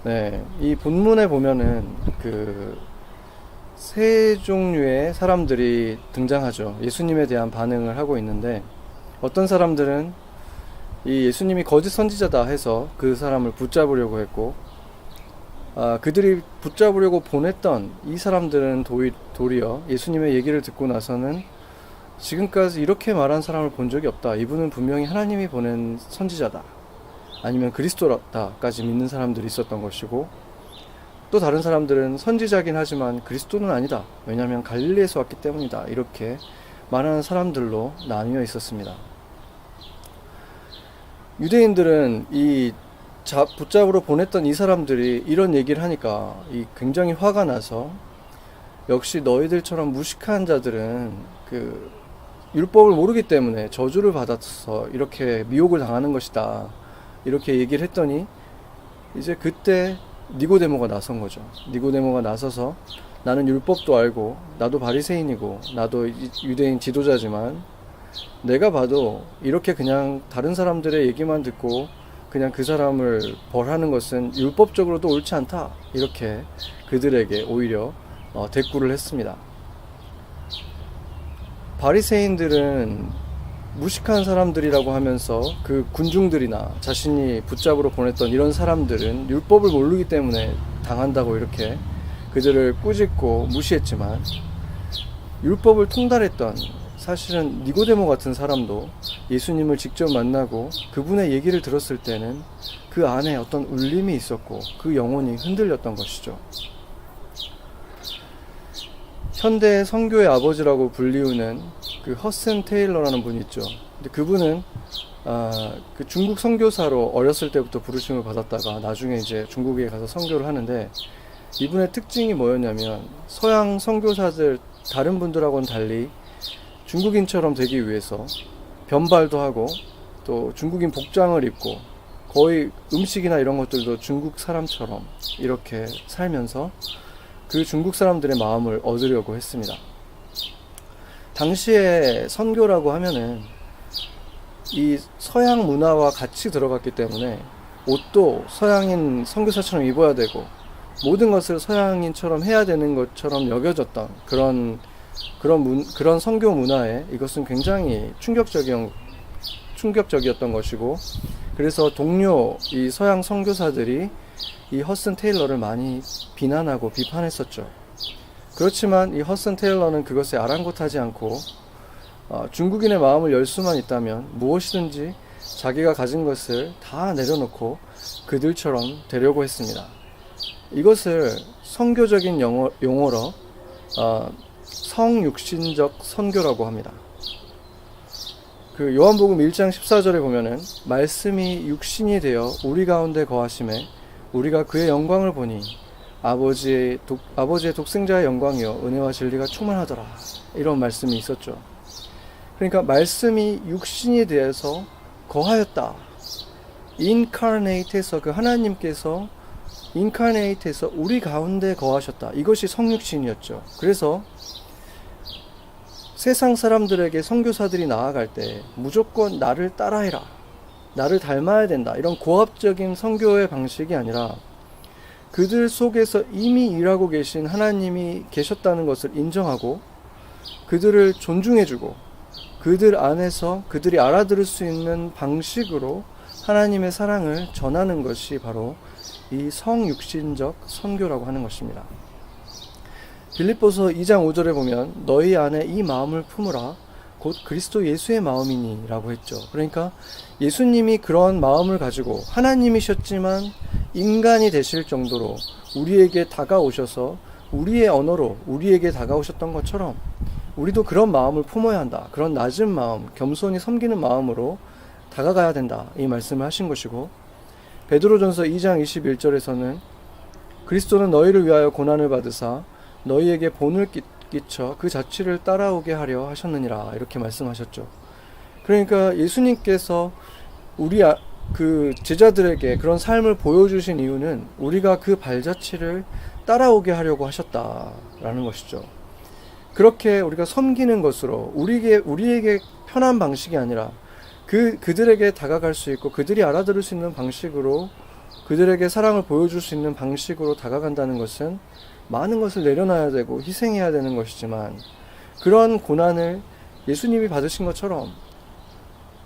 네, 이 본문에 보면은 세 종류의 사람들이 등장하죠. 예수님에 대한 반응을 하고 있는데, 어떤 사람들은 이 예수님이 거짓 선지자다 해서 그 사람을 붙잡으려고 했고, 그들이 붙잡으려고 보냈던 이 사람들은 도리어 예수님의 얘기를 듣고 나서는 지금까지 이렇게 말한 사람을 본 적이 없다. 이분은 분명히 하나님이 보낸 선지자다. 아니면 그리스도다까지 믿는 사람들이 있었던 것이고, 또 다른 사람들은 선지자긴 하지만 그리스도는 아니다. 왜냐하면 갈릴리에서 왔기 때문이다. 이렇게 말하는 사람들로 나뉘어 있었습니다. 유대인들은 붙잡으러 보냈던 이 사람들이 이런 얘기를 하니까 굉장히 화가 나서, 역시 너희들처럼 무식한 자들은 율법을 모르기 때문에 저주를 받아서 이렇게 미혹을 당하는 것이다. 이렇게 얘기를 했더니, 이제 그때 니고데모가 나선 거죠. 니고데모가 나서서, 나는 율법도 알고 나도 바리새인이고 나도 유대인 지도자지만 내가 봐도 이렇게 그냥 다른 사람들의 얘기만 듣고 그냥 그 사람을 벌하는 것은 율법적으로도 옳지 않다. 이렇게 그들에게 오히려 대꾸를 했습니다. 바리새인들은 무식한 사람들이라고 하면서 그 군중들이나 자신이 붙잡으러 보냈던 이런 사람들은 율법을 모르기 때문에 당한다고 이렇게 그들을 꾸짖고 무시했지만, 율법을 통달했던 사실은 니고데모 같은 사람도 예수님을 직접 만나고 그분의 얘기를 들었을 때는 그 안에 어떤 울림이 있었고 그 영혼이 흔들렸던 것이죠. 현대 선교의 아버지라고 불리우는 그 허슨 테일러라는 분이 있죠. 근데 그분은 그 중국 선교사로 어렸을 때부터 부르심을 받았다가 나중에 이제 중국에 가서 선교를 하는데, 이분의 특징이 뭐였냐면, 서양 선교사들 다른 분들하고는 달리 중국인처럼 되기 위해서 변발도 하고 또 중국인 복장을 입고 거의 음식이나 이런 것들도 중국 사람처럼 이렇게 살면서 그 중국 사람들의 마음을 얻으려고 했습니다. 당시에 선교라고 하면은 이 서양 문화와 같이 들어갔기 때문에 옷도 서양인 선교사처럼 입어야 되고 모든 것을 서양인처럼 해야 되는 것처럼 여겨졌던 그런 선교 문화에 이것은 굉장히 충격적이었던 것이고, 그래서 동료 이 서양 선교사들이 이 허슨 테일러를 많이 비난하고 비판했었죠. 그렇지만 이 허슨 테일러는 그것에 아랑곳하지 않고 중국인의 마음을 열 수만 있다면 무엇이든지 자기가 가진 것을 다 내려놓고 그들처럼 되려고 했습니다. 이것을 선교적인 용어로 성육신적 선교라고 합니다. 그 요한복음 1장 14절에 보면은, 말씀이 육신이 되어 우리 가운데 거하심에 우리가 그의 영광을 보니 아버지의 독생자의 영광이요 은혜와 진리가 충만하더라. 이런 말씀이 있었죠. 그러니까 말씀이 육신이 되어서 거하였다. 인카네이트해서, 그 하나님께서 인카네이트해서 우리 가운데 거하셨다. 이것이 성육신이었죠. 그래서 세상 사람들에게 선교사들이 나아갈 때 무조건 나를 따라해라, 나를 닮아야 된다, 이런 고압적인 선교의 방식이 아니라 그들 속에서 이미 일하고 계신 하나님이 계셨다는 것을 인정하고 그들을 존중해주고 그들 안에서 그들이 알아들을 수 있는 방식으로 하나님의 사랑을 전하는 것이 바로 이 성육신적 선교라고 하는 것입니다. 빌립보서 2장 5절에 보면, 너희 안에 이 마음을 품으라 곧 그리스도 예수의 마음이니 라고 했죠. 그러니까 예수님이 그런 마음을 가지고 하나님이셨지만 인간이 되실 정도로 우리에게 다가오셔서 우리의 언어로 우리에게 다가오셨던 것처럼 우리도 그런 마음을 품어야 한다. 그런 낮은 마음, 겸손히 섬기는 마음으로 다가가야 된다. 이 말씀을 하신 것이고, 베드로전서 2장 21절에서는 그리스도는 너희를 위하여 고난을 받으사 너희에게 본을 끼쳐 그 자취를 따라오게 하려 하셨느니라. 이렇게 말씀하셨죠. 그러니까 예수님께서 그 제자들에게 그런 삶을 보여주신 이유는 우리가 그 발자취를 따라오게 하려고 하셨다라는 것이죠. 그렇게 우리가 섬기는 것으로 우리에게 편한 방식이 아니라 그들에게 다가갈 수 있고 그들이 알아들을 수 있는 방식으로 그들에게 사랑을 보여줄 수 있는 방식으로 다가간다는 것은 많은 것을 내려놔야 되고 희생해야 되는 것이지만, 그런 고난을 예수님이 받으신 것처럼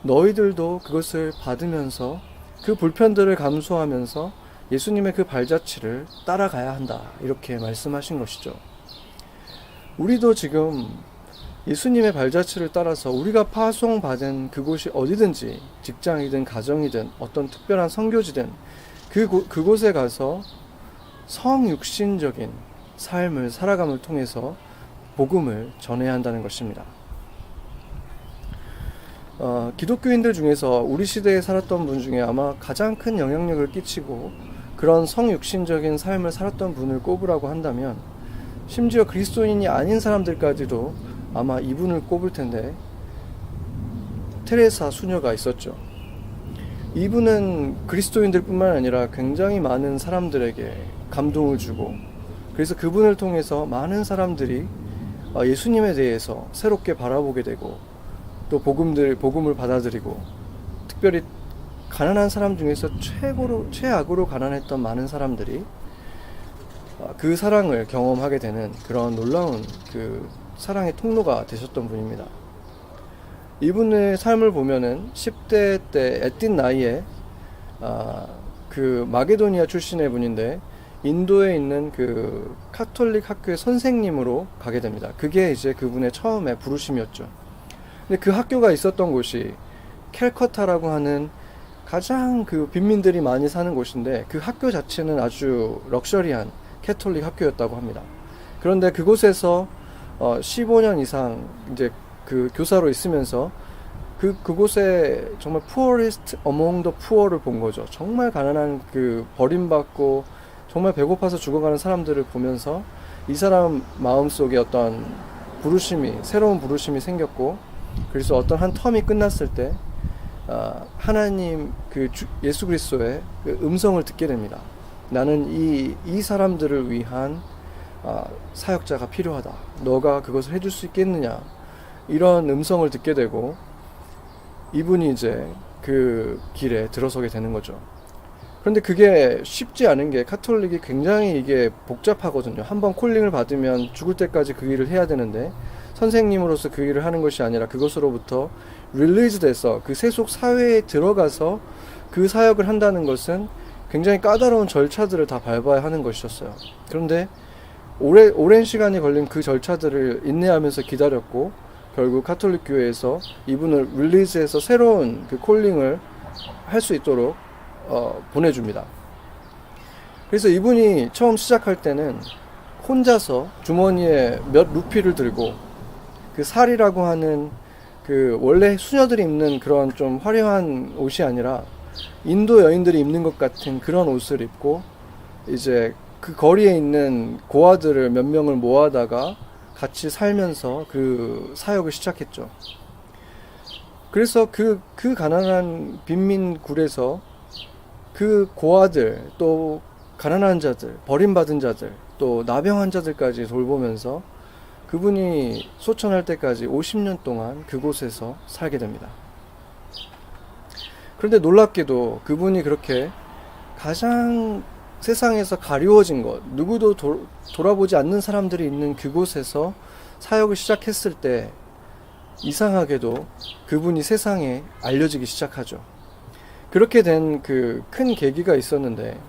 너희들도 그것을 받으면서 그 불편들을 감수하면서 예수님의 그 발자취를 따라가야 한다, 이렇게 말씀하신 것이죠. 우리도 지금 예수님의 발자취를 따라서 우리가 파송받은 그곳이 어디든지, 직장이든 가정이든 어떤 특별한 선교지든 그곳에 가서 성육신적인 삶을 살아감을 통해서 복음을 전해야 한다는 것입니다. 기독교인들 중에서 우리 시대에 살았던 분 중에 아마 가장 큰 영향력을 끼치고 그런 성육신적인 삶을 살았던 분을 꼽으라고 한다면, 심지어 그리스도인이 아닌 사람들까지도 아마 이분을 꼽을 텐데, 테레사 수녀가 있었죠. 이분은 그리스도인들 뿐만 아니라 굉장히 많은 사람들에게 감동을 주고, 그래서 그분을 통해서 많은 사람들이 예수님에 대해서 새롭게 바라보게 되고, 또 복음을 받아들이고, 특별히 가난한 사람 중에서 최악으로 가난했던 많은 사람들이 그 사랑을 경험하게 되는 그런 놀라운 그 사랑의 통로가 되셨던 분입니다. 이분의 삶을 보면은 10대 때 애띤 나이에 그 마게도니아 출신의 분인데, 인도에 있는 그 카톨릭 학교의 선생님으로 가게 됩니다. 그게 이제 그분의 처음에 부르심이었죠. 근데 그 학교가 있었던 곳이 캘커타라고 하는 가장 그 빈민들이 많이 사는 곳인데, 그 학교 자체는 아주 럭셔리한 캐톨릭 학교였다고 합니다. 그런데 그곳에서 15년 이상 이제 그 교사로 있으면서 그곳에 정말 poorest among the poor를 본 거죠. 정말 가난한, 그 버림받고 정말 배고파서 죽어가는 사람들을 보면서 이 사람 마음속에 어떤 새로운 부르심이 생겼고, 그래서 어떤 한 텀이 끝났을 때 하나님 예수 그리스도의 그 음성을 듣게 됩니다. 나는 이 사람들을 위한 사역자가 필요하다. 너가 그것을 해줄 수 있겠느냐? 이런 음성을 듣게 되고, 이분이 이제 그 길에 들어서게 되는 거죠. 그런데 그게 쉽지 않은 게, 카톨릭이 굉장히 이게 복잡하거든요. 한번 콜링을 받으면 죽을 때까지 그 일을 해야 되는데, 선생님으로서 그 일을 하는 것이 아니라 그것으로부터 릴리즈 돼서 그 세속 사회에 들어가서 그 사역을 한다는 것은 굉장히 까다로운 절차들을 다 밟아야 하는 것이었어요. 그런데 오랜 시간이 걸린 그 절차들을 인내하면서 기다렸고, 결국 카톨릭 교회에서 이분을 릴리즈해서 새로운 그 콜링을 할 수 있도록 보내줍니다. 그래서 이분이 처음 시작할 때는 혼자서 주머니에 몇 루피를 들고, 그 살이라고 하는 그 원래 수녀들이 입는 그런 좀 화려한 옷이 아니라 인도 여인들이 입는 것 같은 그런 옷을 입고, 이제 그 거리에 있는 고아들을 몇 명을 모아다가 같이 살면서 그 사역을 시작했죠. 그래서 그 가난한 빈민굴에서 그 고아들, 또 가난한 자들, 버림받은 자들, 또 나병 환자들까지 돌보면서 그분이 소천할 때까지 50년 동안 그곳에서 살게 됩니다. 그런데 놀랍게도 그분이 그렇게 가장 세상에서 가리워진 것, 누구도 돌아보지 않는 사람들이 있는 그곳에서 사역을 시작했을 때, 이상하게도 그분이 세상에 알려지기 시작하죠. 그렇게 된 그 큰 계기가 있었는데,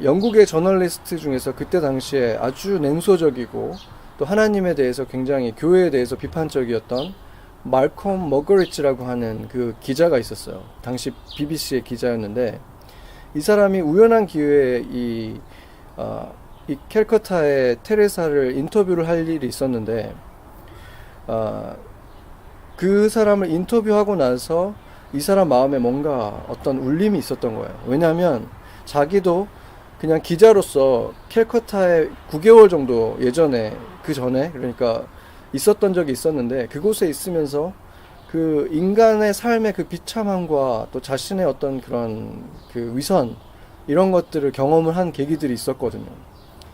영국의 저널리스트 중에서 그때 당시에 아주 냉소적이고 또 하나님에 대해서 굉장히 교회에 대해서 비판적이었던 말콤 머거리치라고 하는 그 기자가 있었어요. 당시 BBC의 기자였는데, 이 사람이 우연한 기회에 이 캘커타의 테레사를 인터뷰를 할 일이 있었는데, 그 사람을 인터뷰하고 나서 이 사람 마음에 뭔가 어떤 울림이 있었던 거예요. 왜냐하면 자기도 그냥 기자로서 캘커타에 9개월 정도 그 전에 그러니까 있었던 적이 있었는데, 그곳에 있으면서 그 인간의 삶의 그 비참함과 또 자신의 어떤 그런 그 위선, 이런 것들을 경험을 한 계기들이 있었거든요.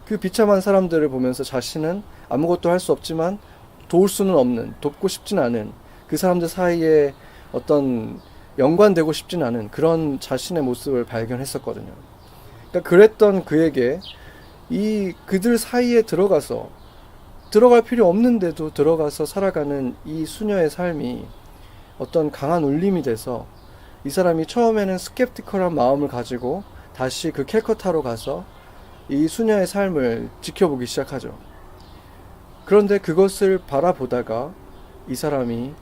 그 비참한 사람들을 보면서 자신은 아무것도 할 수 없지만 도울 수는 없는, 돕고 싶진 않은 그 사람들 사이에 어떤 연관되고 싶진 않은 그런 자신의 모습을 발견했었거든요. 그러니까 그랬던 그에게 그들 사이에 들어갈 필요 없는데도 들어가서 살아가는 이 수녀의 삶이 어떤 강한 울림이 돼서 이 사람이 처음에는 스캡티컬한 마음을 가지고 다시 그 캘커타로 가서 이 수녀의 삶을 지켜보기 시작하죠. 그런데 그것을 바라보다가 이 사람이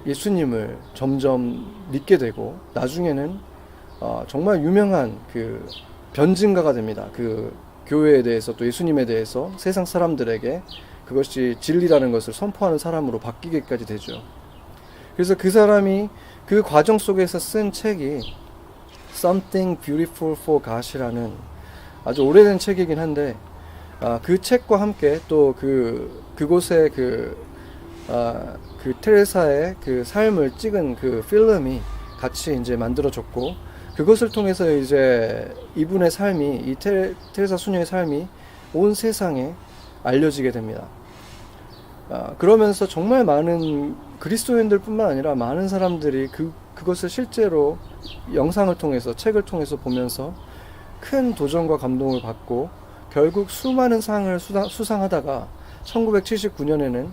예수님을 점점 믿게 되고 나중에는 정말 유명한 그 변증가가 됩니다. 그 교회에 대해서 또 예수님에 대해서 세상 사람들에게 그것이 진리라는 것을 선포하는 사람으로 바뀌기까지 되죠. 그래서 그 사람이 그 과정 속에서 쓴 책이 Something Beautiful for God이라는 아주 오래된 책이긴 한데 그 책과 함께 또 그곳에 그 테레사의 그 삶을 찍은 그 필름이 같이 이제 만들어졌고 그것을 통해서 이제 이분의 삶이 이 테레사 수녀의 삶이 온 세상에 알려지게 됩니다. 그러면서 정말 많은 그리스도인들뿐만 아니라 많은 사람들이 그것을 실제로 영상을 통해서 책을 통해서 보면서 큰 도전과 감동을 받고 결국 수많은 상을 수상하다가 1979년에는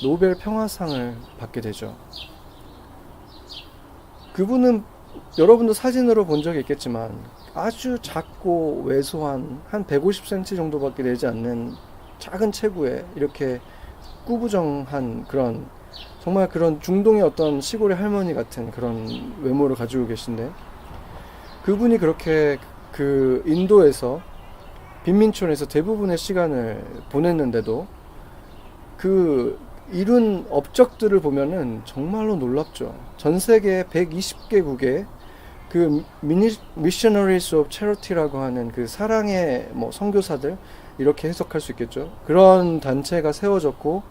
노벨 평화상을 받게 되죠. 그분은 여러분도 사진으로 본 적이 있겠지만 아주 작고 왜소한 한 150cm 정도밖에 되지 않는 작은 체구에 이렇게 꾸부정한 그런 정말 그런 중동의 어떤 시골의 할머니 같은 그런 외모를 가지고 계신데 그분이 그렇게 그 인도에서 빈민촌에서 대부분의 시간을 보냈는데도 그 이룬 업적들을 보면은 정말로 놀랍죠. 전 세계 120개국의 그 Missionaries of Charity라고 하는 그 사랑의 선교사들 이렇게 해석할 수 있겠죠. 그런 단체가 세워졌고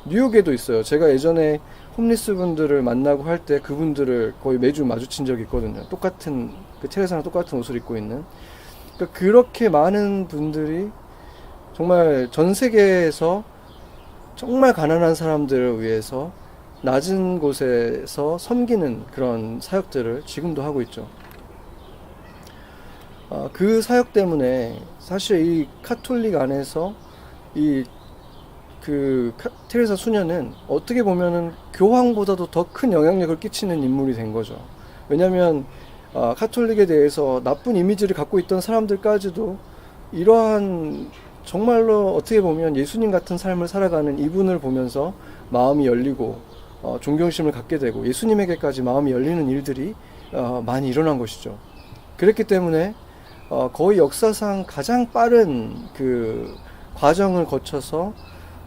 뉴욕에도 있어요. 제가 예전에 홈리스 분들을 만나고 할 때 그분들을 거의 매주 마주친 적이 있거든요. 똑같은 그 테레사랑 똑같은 옷을 입고 있는. 그러니까 그렇게 많은 분들이 정말 전 세계에서 정말 가난한 사람들을 위해서 낮은 곳에서 섬기는 그런 사역들을 지금도 하고 있죠. 그 사역 때문에 사실 이 카톨릭 안에서 테레사 수녀는 어떻게 보면은 교황보다도 더 큰 영향력을 끼치는 인물이 된 거죠. 왜냐하면 카톨릭에 대해서 나쁜 이미지를 갖고 있던 사람들까지도 이러한 정말로 어떻게 보면 예수님 같은 삶을 살아가는 이분을 보면서 마음이 열리고 존경심을 갖게 되고 예수님에게까지 마음이 열리는 일들이 많이 일어난 것이죠. 그랬기 때문에 거의 역사상 가장 빠른 그 과정을 거쳐서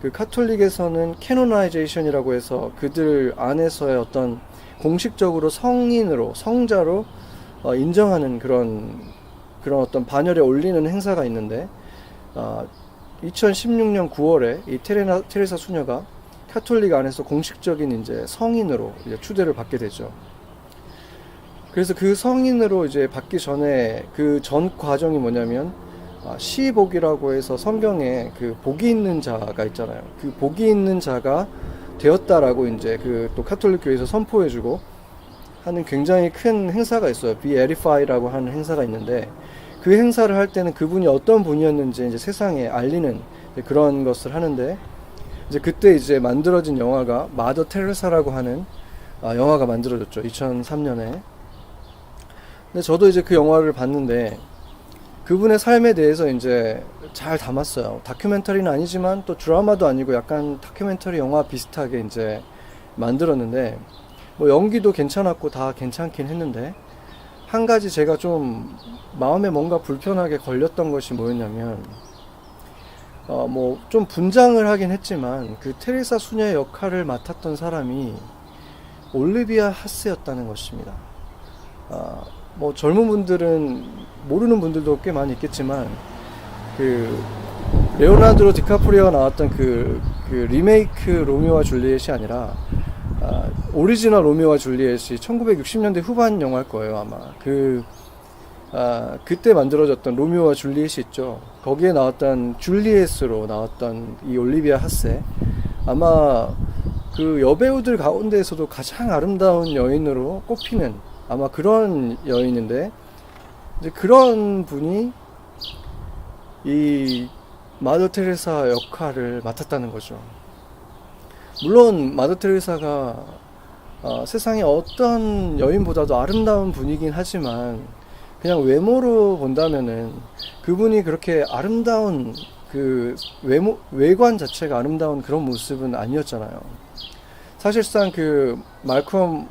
그 카톨릭에서는 캐노나이제이션이라고 해서 그들 안에서의 어떤 공식적으로 성자로 인정하는 그런 어떤 반열에 올리는 행사가 있는데 2016년 9월에 이 테레사 수녀가 카톨릭 안에서 공식적인 이제 성인으로 이제 추대를 받게 되죠. 그래서 그 성인으로 이제 받기 전에 그 전 과정이 뭐냐면 시복이라고 해서 성경에 그 복이 있는 자가 있잖아요. 그 복이 있는 자가 되었다라고 이제 그 또 카톨릭 교회에서 선포해주고 하는 굉장히 큰 행사가 있어요. Be Edified라고 하는 행사가 있는데 그 행사를 할 때는 그분이 어떤 분이었는지 이제 세상에 알리는 그런 것을 하는데 이제 그때 이제 만들어진 영화가 마더 테레사라고 하는 영화가 만들어졌죠. 2003년에. 근데 저도 이제 그 영화를 봤는데 그분의 삶에 대해서 이제 잘 담았어요. 다큐멘터리는 아니지만 또 드라마도 아니고 약간 다큐멘터리 영화 비슷하게 이제 만들었는데 연기도 괜찮았고 다 괜찮긴 했는데 한 가지 제가 좀 마음에 뭔가 불편하게 걸렸던 것이 뭐였냐면 좀 분장을 하긴 했지만 그 테레사 수녀의 역할을 맡았던 사람이 올리비아 하스였다는 것입니다. 젊은 분들은 모르는 분들도 꽤 많이 있겠지만 그 레오나르도 디카프리오가 나왔던 그 리메이크 로미오와 줄리엣이 아니라 오리지널 로미오와 줄리엣이 1960년대 후반 영화일 거예요. 아마 그때 만들어졌던 로미오와 줄리엣이 있죠. 거기에 나왔던 줄리엣으로 나왔던 이 올리비아 하세 아마 그 여배우들 가운데에서도 가장 아름다운 여인으로 꼽히는 아마 그런 여인인데, 이제 그런 분이 이 마더 테레사 역할을 맡았다는 거죠. 물론 마더 테레사가 세상의 어떤 여인보다도 아름다운 분이긴 하지만, 그냥 외모로 본다면은 그분이 그렇게 아름다운 그 외관 자체가 아름다운 그런 모습은 아니었잖아요. 사실상 그 말콤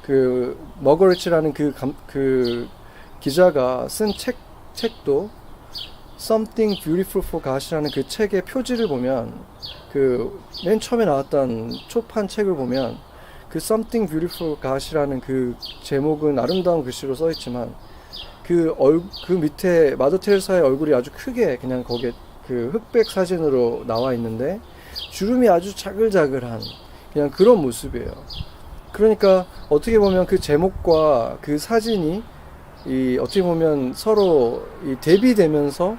그 머거리치라는 그 기자가 쓴 책도 Something Beautiful for God이라는 그 책의 표지를 보면, 그 맨 처음에 나왔던 초판 책을 보면 그 Something Beautiful for God이라는 그 제목은 아름다운 글씨로 써 있지만, 그 밑에 마더 테레사의 얼굴이 아주 크게 그냥 거기에 그 흑백 사진으로 나와 있는데, 주름이 아주 자글자글한 그냥 그런 모습이에요. 그러니까 어떻게 보면 그 제목과 그 사진이 어떻게 보면 서로 대비되면서,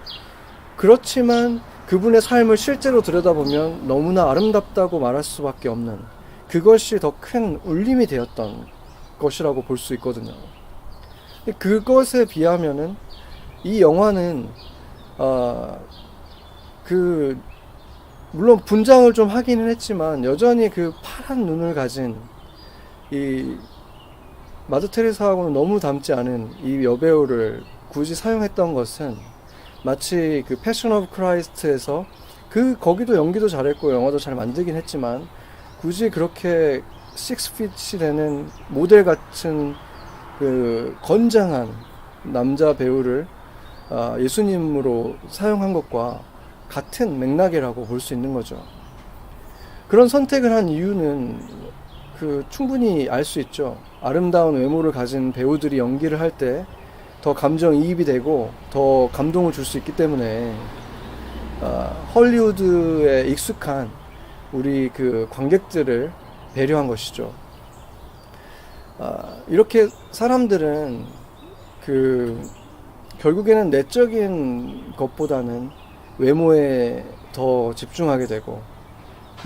그렇지만 그분의 삶을 실제로 들여다보면 너무나 아름답다고 말할 수밖에 없는, 그것이 더 큰 울림이 되었던 것이라고 볼 수 있거든요. 그것에 비하면은 이 영화는 물론 분장을 좀 하기는 했지만 여전히 그 파란 눈을 가진 이 마더 테레사하고는 너무 닮지 않은 이 여배우를 굳이 사용했던 것은, 마치 그 패션 오브 크라이스트에서 거기도 연기도 잘했고 영화도 잘 만들긴 했지만, 굳이 그렇게 6핏이 되는 모델 같은 그 건장한 남자 배우를 예수님으로 사용한 것과 같은 맥락이라고 볼 수 있는 거죠. 그런 선택을 한 이유는 충분히 알 수 있죠. 아름다운 외모를 가진 배우들이 연기를 할 때 더 감정이입이 되고 더 감동을 줄 수 있기 때문에, 헐리우드에 익숙한 우리 그 관객들을 배려한 것이죠. 이렇게 사람들은 결국에는 내적인 것보다는 외모에 더 집중하게 되고,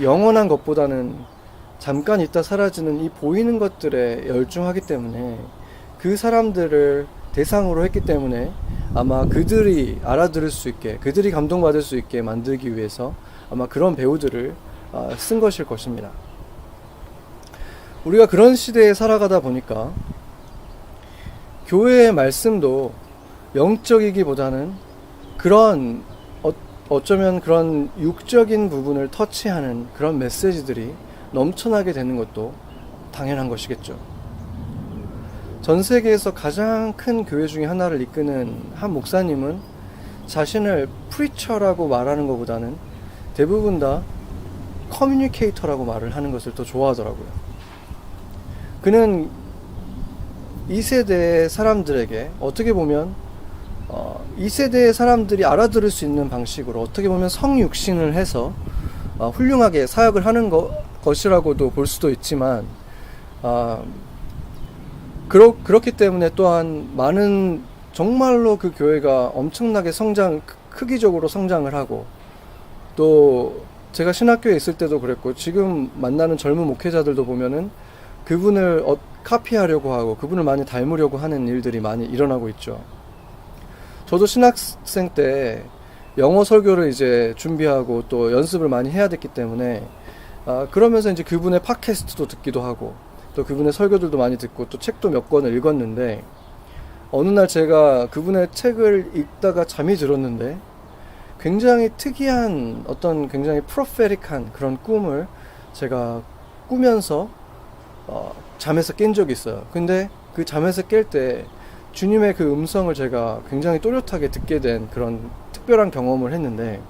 영원한 것보다는 잠깐 있다 사라지는 이 보이는 것들에 열중하기 때문에, 그 사람들을 대상으로 했기 때문에 아마 그들이 알아들을 수 있게, 그들이 감동받을 수 있게 만들기 위해서 아마 그런 배우들을 쓴 것일 것입니다. 우리가 그런 시대에 살아가다 보니까 교회의 말씀도 영적이기보다는 그런 어쩌면 그런 육적인 부분을 터치하는 그런 메시지들이 넘쳐나게 되는 것도 당연한 것이겠죠. 전 세계에서 가장 큰 교회 중에 하나를 이끄는 한 목사님은 자신을 프리처라고 말하는 것보다는 대부분 다 커뮤니케이터라고 말을 하는 것을 더 좋아하더라고요. 그는 이 세대의 사람들에게 어떻게 보면 이 세대의 사람들이 알아들을 수 있는 방식으로 어떻게 보면 성육신을 해서 훌륭하게 사역을 하는 것이라고도 볼 수도 있지만, 그렇기 때문에 또한 많은, 정말로 그 교회가 엄청나게 크기적으로 성장을 하고, 또 제가 신학교에 있을 때도 그랬고 지금 만나는 젊은 목회자들도 보면은 그분을 카피하려고 하고 그분을 많이 닮으려고 하는 일들이 많이 일어나고 있죠. 저도 신학생 때 영어 설교를 이제 준비하고 또 연습을 많이 해야 됐기 때문에 그러면서 이제 그분의 팟캐스트도 듣기도 하고 또 그분의 설교들도 많이 듣고 또 책도 몇 권을 읽었는데, 어느 날 제가 그분의 책을 읽다가 잠이 들었는데 굉장히 특이한 어떤 굉장히 프로페틱한 그런 꿈을 제가 꾸면서 잠에서 깬 적이 있어요. 근데 그 잠에서 깰 때 주님의 그 음성을 제가 굉장히 또렷하게 듣게 된 그런 특별한 경험을 했는데,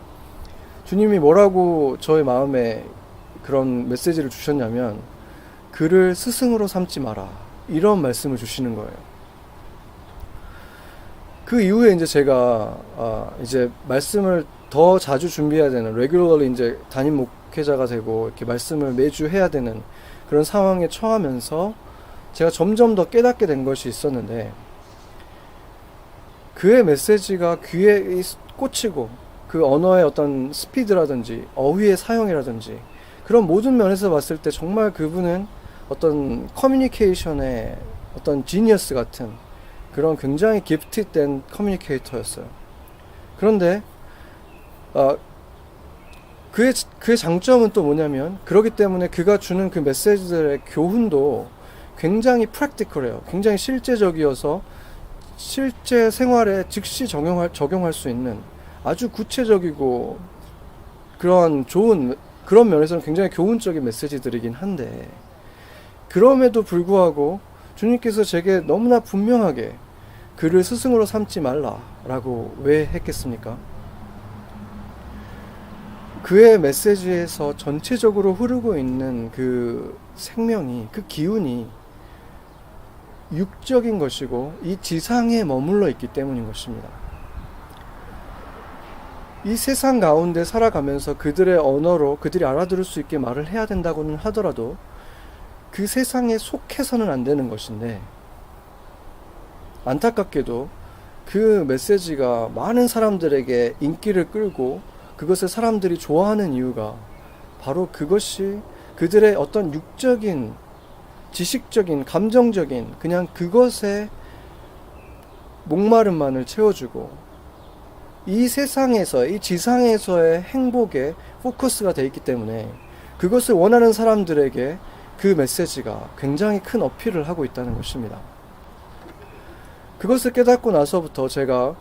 주님이 뭐라고 저의 마음에 그런 메시지를 주셨냐면, 그를 스승으로 삼지 마라, 이런 말씀을 주시는 거예요. 그 이후에 이제 제가 이제 말씀을 더 자주 준비해야 되는, 레귤러리 이제 담임 목회자가 되고 이렇게 말씀을 매주 해야 되는 그런 상황에 처하면서 제가 점점 더 깨닫게 된 것이 있었는데, 그의 메시지가 귀에 꽂히고 그 언어의 어떤 스피드라든지 어휘의 사용이라든지 그런 모든 면에서 봤을 때 정말 그분은 어떤 커뮤니케이션의 어떤 지니어스 같은 그런 굉장히 기프티된 커뮤니케이터였어요. 그런데 그의 장점은 또 뭐냐면, 그렇기 때문에 그가 주는 그 메시지들의 교훈도 굉장히 프랙티컬해요. 굉장히 실제적이어서 실제 생활에 즉시 적용할 수 있는 아주 구체적이고 그런 면에서는 굉장히 교훈적인 메시지들이긴 한데, 그럼에도 불구하고 주님께서 제게 너무나 분명하게 그를 스승으로 삼지 말라라고 왜 했겠습니까? 그의 메시지에서 전체적으로 흐르고 있는 그 생명이, 그 기운이 육적인 것이고 이 지상에 머물러 있기 때문인 것입니다. 이 세상 가운데 살아가면서 그들의 언어로 그들이 알아들을 수 있게 말을 해야 된다고는 하더라도 그 세상에 속해서는 안 되는 것인데, 안타깝게도 그 메시지가 많은 사람들에게 인기를 끌고 그것을 사람들이 좋아하는 이유가 바로 그것이 그들의 어떤 육적인, 지식적인, 감정적인 그냥 그것에 목마름만을 채워주고 이 세상에서, 이 지상에서의 행복에 포커스가 돼 있기 때문에 그것을 원하는 사람들에게 그 메시지가 굉장히 큰 어필을 하고 있다는 것입니다. 그것을 깨닫고 나서부터 제가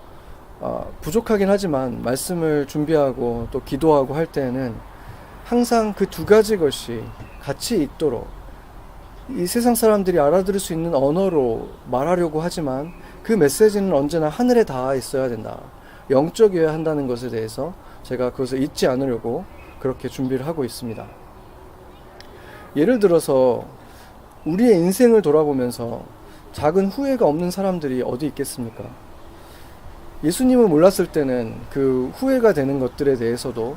부족하긴 하지만 말씀을 준비하고 또 기도하고 할 때에는 항상 그 두 가지 것이 같이 있도록, 이 세상 사람들이 알아들을 수 있는 언어로 말하려고 하지만 그 메시지는 언제나 하늘에 닿아 있어야 된다, 영적이어야 한다는 것에 대해서 제가 그것을 잊지 않으려고 그렇게 준비를 하고 있습니다. 예를 들어서 우리의 인생을 돌아보면서 작은 후회가 없는 사람들이 어디 있겠습니까? 예수님을 몰랐을 때는 그 후회가 되는 것들에 대해서도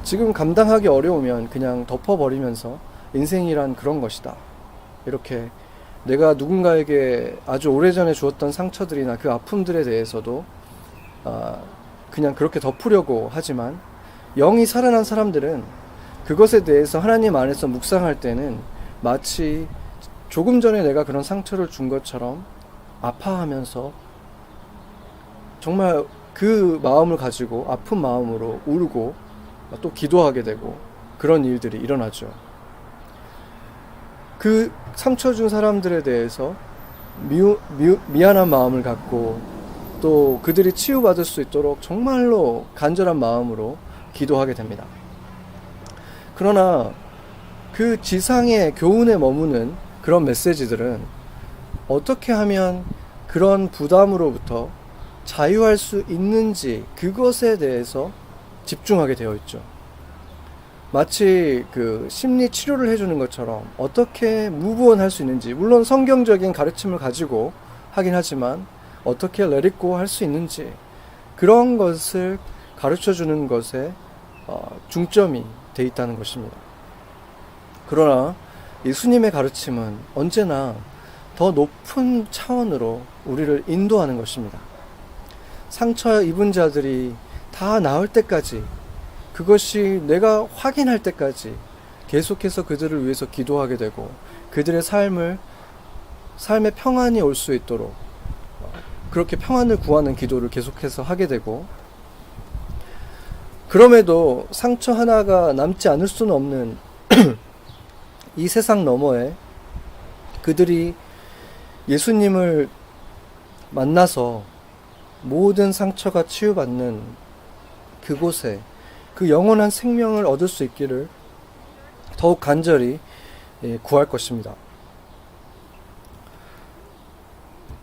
지금 감당하기 어려우면 그냥 덮어버리면서 인생이란 그런 것이다, 이렇게 내가 누군가에게 아주 오래전에 주었던 상처들이나 그 아픔들에 대해서도 그냥 그렇게 덮으려고 하지만, 영이 살아난 사람들은 그것에 대해서 하나님 안에서 묵상할 때는 마치 조금 전에 내가 그런 상처를 준 것처럼 아파하면서 정말 그 마음을 가지고 아픈 마음으로 울고 또 기도하게 되고 그런 일들이 일어나죠. 그 상처 준 사람들에 대해서 미안한 마음을 갖고 또 그들이 치유받을 수 있도록 정말로 간절한 마음으로 기도하게 됩니다. 그러나 그 지상의 교훈에 머무는 그런 메시지들은 어떻게 하면 그런 부담으로부터 자유할 수 있는지, 그것에 대해서 집중하게 되어 있죠. 마치 그 심리 치료를 해주는 것처럼 어떻게 무브온할 수 있는지, 물론 성경적인 가르침을 가지고 하긴 하지만 어떻게 let it go 할 수 있는지, 그런 것을 가르쳐주는 것에 중점이 돼 있다는 것입니다. 그러나 예수님의 가르침은 언제나 더 높은 차원으로 우리를 인도하는 것입니다. 상처 입은 자들이 다 나을 때까지, 그것이 내가 확인할 때까지 계속해서 그들을 위해서 기도하게 되고 그들의 삶의 평안이 올 수 있도록 그렇게 평안을 구하는 기도를 계속해서 하게 되고, 그럼에도 상처 하나가 남지 않을 수는 없는 이 세상 너머에 그들이 예수님을 만나서 모든 상처가 치유받는 그곳에 그 영원한 생명을 얻을 수 있기를 더욱 간절히 구할 것입니다.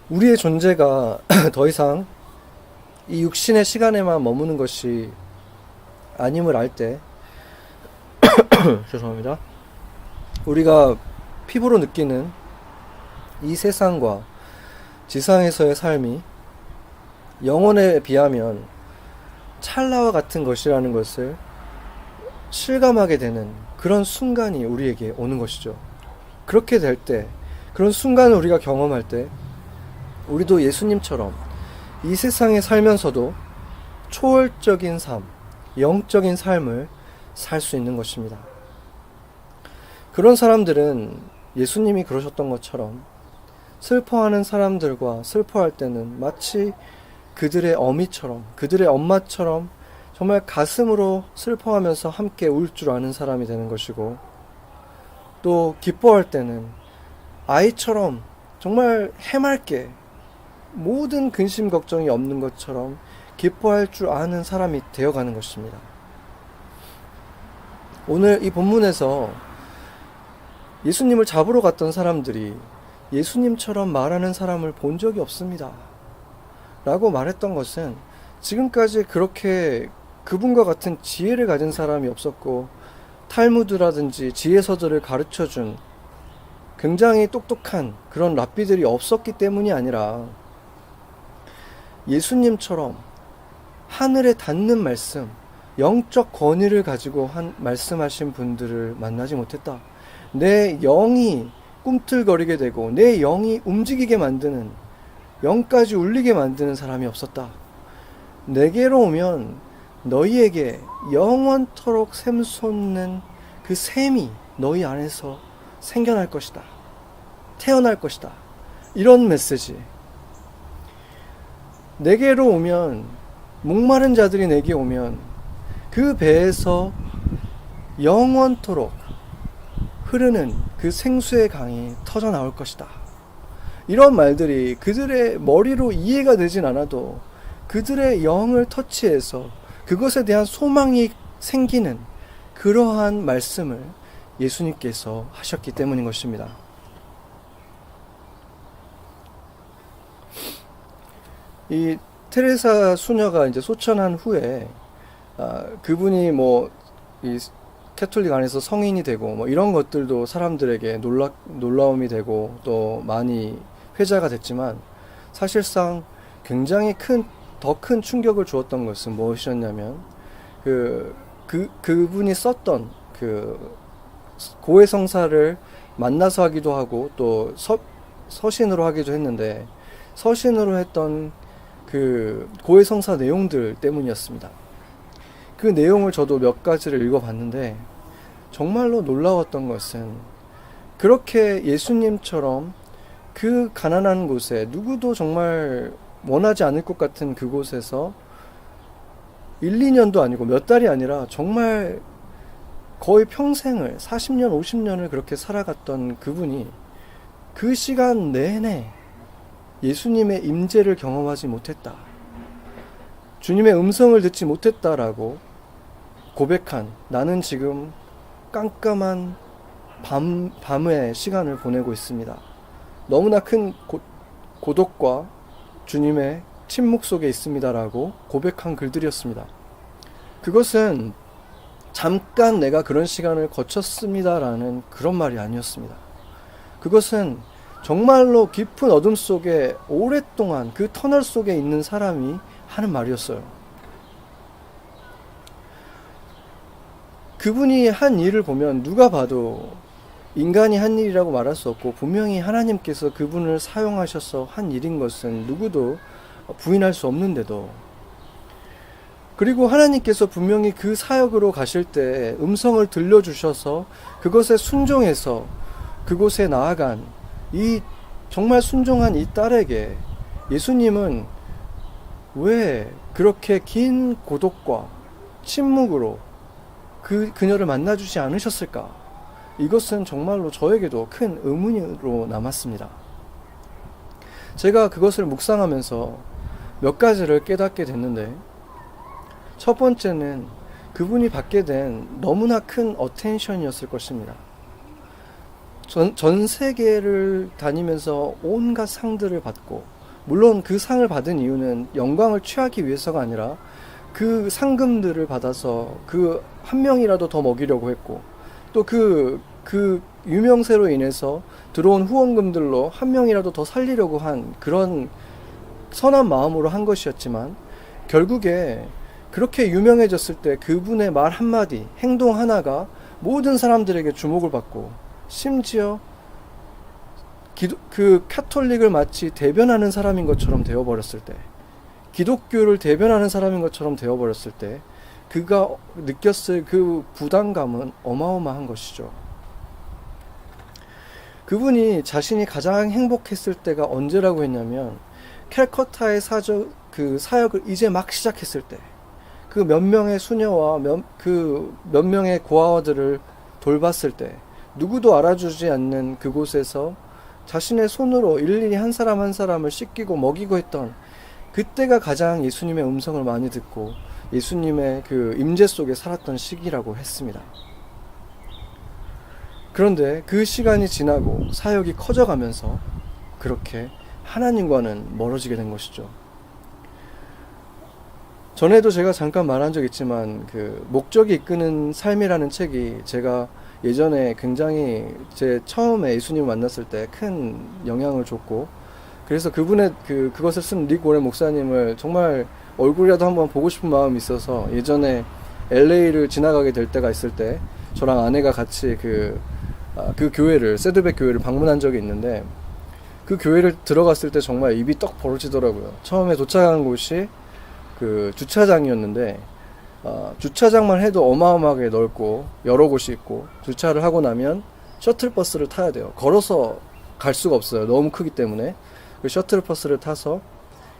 우리의 존재가 더 이상 이 육신의 시간에만 머무는 것이 아님을 알 때 죄송합니다. 우리가 피부로 느끼는 이 세상과 지상에서의 삶이 영혼에 비하면 찰나와 같은 것이라는 것을 실감하게 되는 그런 순간이 우리에게 오는 것이죠. 그렇게 될 때, 그런 순간을 우리가 경험할 때 우리도 예수님처럼 이 세상에 살면서도 초월적인 삶, 영적인 삶을 살 수 있는 것입니다. 그런 사람들은 예수님이 그러셨던 것처럼 슬퍼하는 사람들과 슬퍼할 때는 마치 그들의 어미처럼, 그들의 엄마처럼 정말 가슴으로 슬퍼하면서 함께 울 줄 아는 사람이 되는 것이고, 또 기뻐할 때는 아이처럼 정말 해맑게 모든 근심 걱정이 없는 것처럼 기뻐할 줄 아는 사람이 되어가는 것입니다. 오늘 이 본문에서 예수님을 잡으러 갔던 사람들이 예수님처럼 말하는 사람을 본 적이 없습니다 라고 말했던 것은, 지금까지 그렇게 그분과 같은 지혜를 가진 사람이 없었고 탈무드라든지 지혜서들을 가르쳐준 굉장히 똑똑한 그런 랍비들이 없었기 때문이 아니라, 예수님처럼 하늘에 닿는 말씀, 영적 권위를 가지고 말씀하신 분들을 만나지 못했다. 내 영이 꿈틀거리게 되고 내 영이 움직이게 만드는, 영까지 울리게 만드는 사람이 없었다. 내게로 오면 너희에게 영원토록 샘솟는 그 샘이 너희 안에서 생겨날 것이다. 태어날 것이다. 이런 메시지. 내게로 오면, 목마른 자들이 내게 오면 그 배에서 영원토록 흐르는 그 생수의 강이 터져 나올 것이다. 이런 말들이 그들의 머리로 이해가 되진 않아도 그들의 영을 터치해서 그것에 대한 소망이 생기는 그러한 말씀을 예수님께서 하셨기 때문인 것입니다. 이 테레사 수녀가 이제 소천한 후에 그분이 이 캐톨릭 안에서 성인이 되고 이런 것들도 사람들에게 놀라움이 되고 또 많이 회자가 됐지만, 사실상 굉장히 더 큰 충격을 주었던 것은 무엇이었냐면, 그분이 썼던 그 고해성사를 만나서 하기도 하고 또 서신으로 하기도 했는데, 서신으로 했던 그 고해성사 내용들 때문이었습니다. 그 내용을 저도 몇 가지를 읽어봤는데 정말로 놀라웠던 것은, 그렇게 예수님처럼 그 가난한 곳에, 누구도 정말 원하지 않을 것 같은 그곳에서 1, 2년도 아니고 몇 달이 아니라 정말 거의 평생을 40년, 50년을 그렇게 살아갔던 그분이 그 시간 내내 예수님의 임재를 경험하지 못했다, 주님의 음성을 듣지 못했다라고 고백한, 나는 지금 깜깜한 밤의 시간을 보내고 있습니다. 너무나 큰 고독과 주님의 침묵 속에 있습니다라고 고백한 글들이었습니다. 그것은 잠깐 내가 그런 시간을 거쳤습니다라는 그런 말이 아니었습니다. 그것은 정말로 깊은 어둠 속에 오랫동안 그 터널 속에 있는 사람이 하는 말이었어요. 그분이 한 일을 보면 누가 봐도 인간이 한 일이라고 말할 수 없고, 분명히 하나님께서 그분을 사용하셔서 한 일인 것은 누구도 부인할 수 없는데도, 그리고 하나님께서 분명히 그 사역으로 가실 때 음성을 들려주셔서 그것에 순종해서 그곳에 나아간 이 정말 순종한 이 딸에게 예수님은 왜 그렇게 긴 고독과 침묵으로 그녀를 만나주지 않으셨을까? 이것은 정말로 저에게도 큰 의문으로 남았습니다. 제가 그것을 묵상하면서 몇 가지를 깨닫게 됐는데, 첫 번째는 그분이 받게 된 너무나 큰 어텐션이었을 것입니다. 전 세계를 다니면서 온갖 상들을 받고, 물론 그 상을 받은 이유는 영광을 취하기 위해서가 아니라 그 상금들을 받아서 그 한 명이라도 더 먹이려고 했고, 또 그 유명세로 인해서 들어온 후원금들로 한 명이라도 더 살리려고 한 그런 선한 마음으로 한 것이었지만, 결국에 그렇게 유명해졌을 때 그분의 말 한마디, 행동 하나가 모든 사람들에게 주목을 받고, 심지어 그 카톨릭을 마치 대변하는 사람인 것처럼 되어버렸을 때, 기독교를 대변하는 사람인 것처럼 되어버렸을 때 그가 느꼈을 그 부담감은 어마어마한 것이죠. 그분이 자신이 가장 행복했을 때가 언제라고 했냐면 캘커타의 그 사역을 이제 막 시작했을 때, 그 몇 명의 수녀와 그 몇 명의 고아들을 돌봤을 때, 누구도 알아주지 않는 그곳에서 자신의 손으로 일일이 한 사람 한 사람을 씻기고 먹이고 했던 그때가 가장 예수님의 음성을 많이 듣고 예수님의 그 임재 속에 살았던 시기라고 했습니다. 그런데 그 시간이 지나고 사역이 커져가면서 그렇게 하나님과는 멀어지게 된 것이죠. 전에도 제가 잠깐 말한 적 있지만 그 목적이 이끄는 삶이라는 책이 제가 예전에 굉장히 제 처음에 예수님을 만났을 때 큰 영향을 줬고, 그래서 그분의 그것을 쓴 릭 오렌 목사님을 정말 얼굴이라도 한번 보고 싶은 마음이 있어서 예전에 LA를 지나가게 될 때가 있을 때 저랑 아내가 같이 그 교회를, 세드백 교회를 방문한 적이 있는데, 그 교회를 들어갔을 때 정말 입이 떡 벌어지더라고요. 처음에 도착한 곳이 그 주차장이었는데, 주차장만 해도 어마어마하게 넓고 여러 곳이 있고, 주차를 하고 나면 셔틀버스를 타야 돼요. 걸어서 갈 수가 없어요. 너무 크기 때문에. 그 셔틀버스를 타서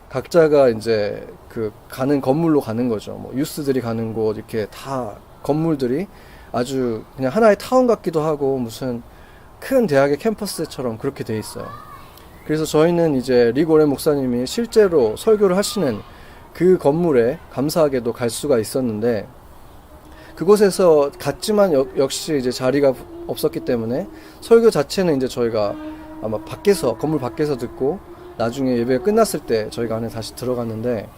각자가 이제 그 가는 건물로 가는 거죠. 뭐 유스들이 가는 곳, 이렇게 다 건물들이 아주 그냥 하나의 타운 같기도 하고 무슨 큰 대학의 캠퍼스처럼 그렇게 돼 있어요. 그래서 저희는 이제 릭 오렌 목사님이 실제로 설교를 하시는 그 건물에 감사하게도 갈 수가 있었는데, 그곳에서 갔지만 역시 이제 자리가 없었기 때문에 설교 자체는 이제 저희가 아마 밖에서, 건물 밖에서 듣고 나중에 예배가 끝났을 때 저희가 안에 다시 들어갔는데,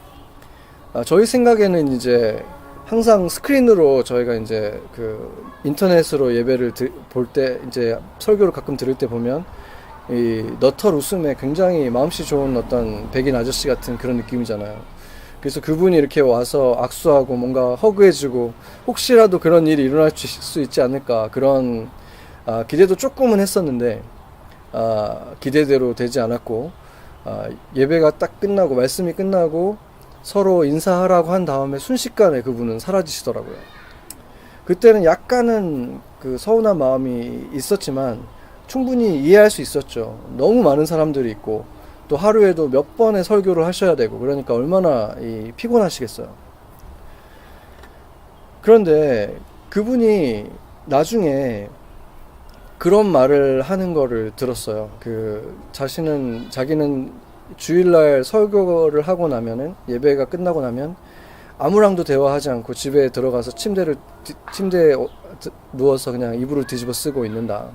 저희 생각에는 이제 항상 스크린으로 저희가 이제 그 인터넷으로 예배를 볼 때, 이제 설교를 가끔 들을 때 보면 이 너털 웃음에 굉장히 마음씨 좋은 어떤 백인 아저씨 같은 그런 느낌이잖아요. 그래서 그분이 이렇게 와서 악수하고 뭔가 허그해주고 혹시라도 그런 일이 일어날 수 있지 않을까, 그런 기대도 조금은 했었는데 기대대로 되지 않았고, 예배가 딱 끝나고 말씀이 끝나고 서로 인사하라고 한 다음에 순식간에 그분은 사라지시더라고요. 그때는 약간은 그 서운한 마음이 있었지만 충분히 이해할 수 있었죠. 너무 많은 사람들이 있고 또 하루에도 몇 번의 설교를 하셔야 되고, 그러니까 얼마나 피곤하시겠어요. 그런데 그분이 나중에 그런 말을 하는 거를 들었어요. 자기는 주일날 설교를 하고 나면은, 예배가 끝나고 나면 아무랑도 대화하지 않고 집에 들어가서 침대에 누워서 그냥 이불을 뒤집어 쓰고 있는다.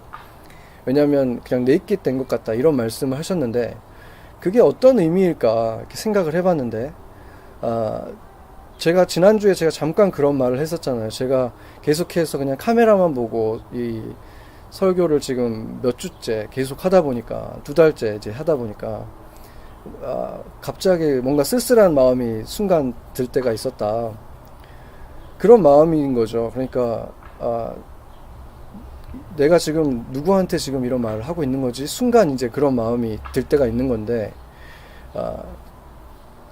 왜냐면 그냥 네이킷 된 것 같다, 이런 말씀을 하셨는데, 그게 어떤 의미일까 이렇게 생각을 해봤는데, 제가 지난주에 제가 잠깐 그런 말을 했었잖아요. 제가 계속해서 그냥 카메라만 보고 이 설교를 지금 몇 주째 계속 하다 보니까, 2달째 이제 하다 보니까 갑자기 뭔가 쓸쓸한 마음이 순간 들 때가 있었다, 그런 마음인 거죠. 그러니까 내가 지금 누구한테 지금 이런 말을 하고 있는 거지, 순간 이제 그런 마음이 들 때가 있는 건데,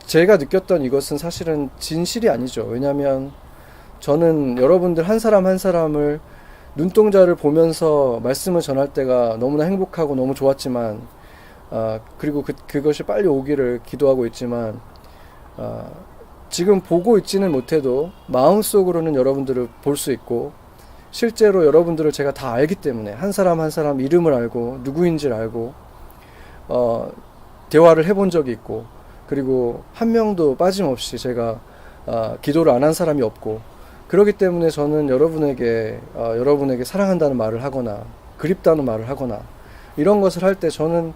제가 느꼈던 이것은 사실은 진실이 아니죠. 왜냐하면 저는 여러분들 한 사람 한 사람을 눈동자를 보면서 말씀을 전할 때가 너무나 행복하고 너무 좋았지만, 그리고 그것이 빨리 오기를 기도하고 있지만, 지금 보고 있지는 못해도 마음속으로는 여러분들을 볼 수 있고, 실제로 여러분들을 제가 다 알기 때문에 한 사람 한 사람 이름을 알고 누구인지를 알고 대화를 해본 적이 있고, 그리고 한 명도 빠짐없이 제가 기도를 안 한 사람이 없고, 그렇기 때문에 저는 여러분에게 사랑한다는 말을 하거나 그립다는 말을 하거나 이런 것을 할 때 저는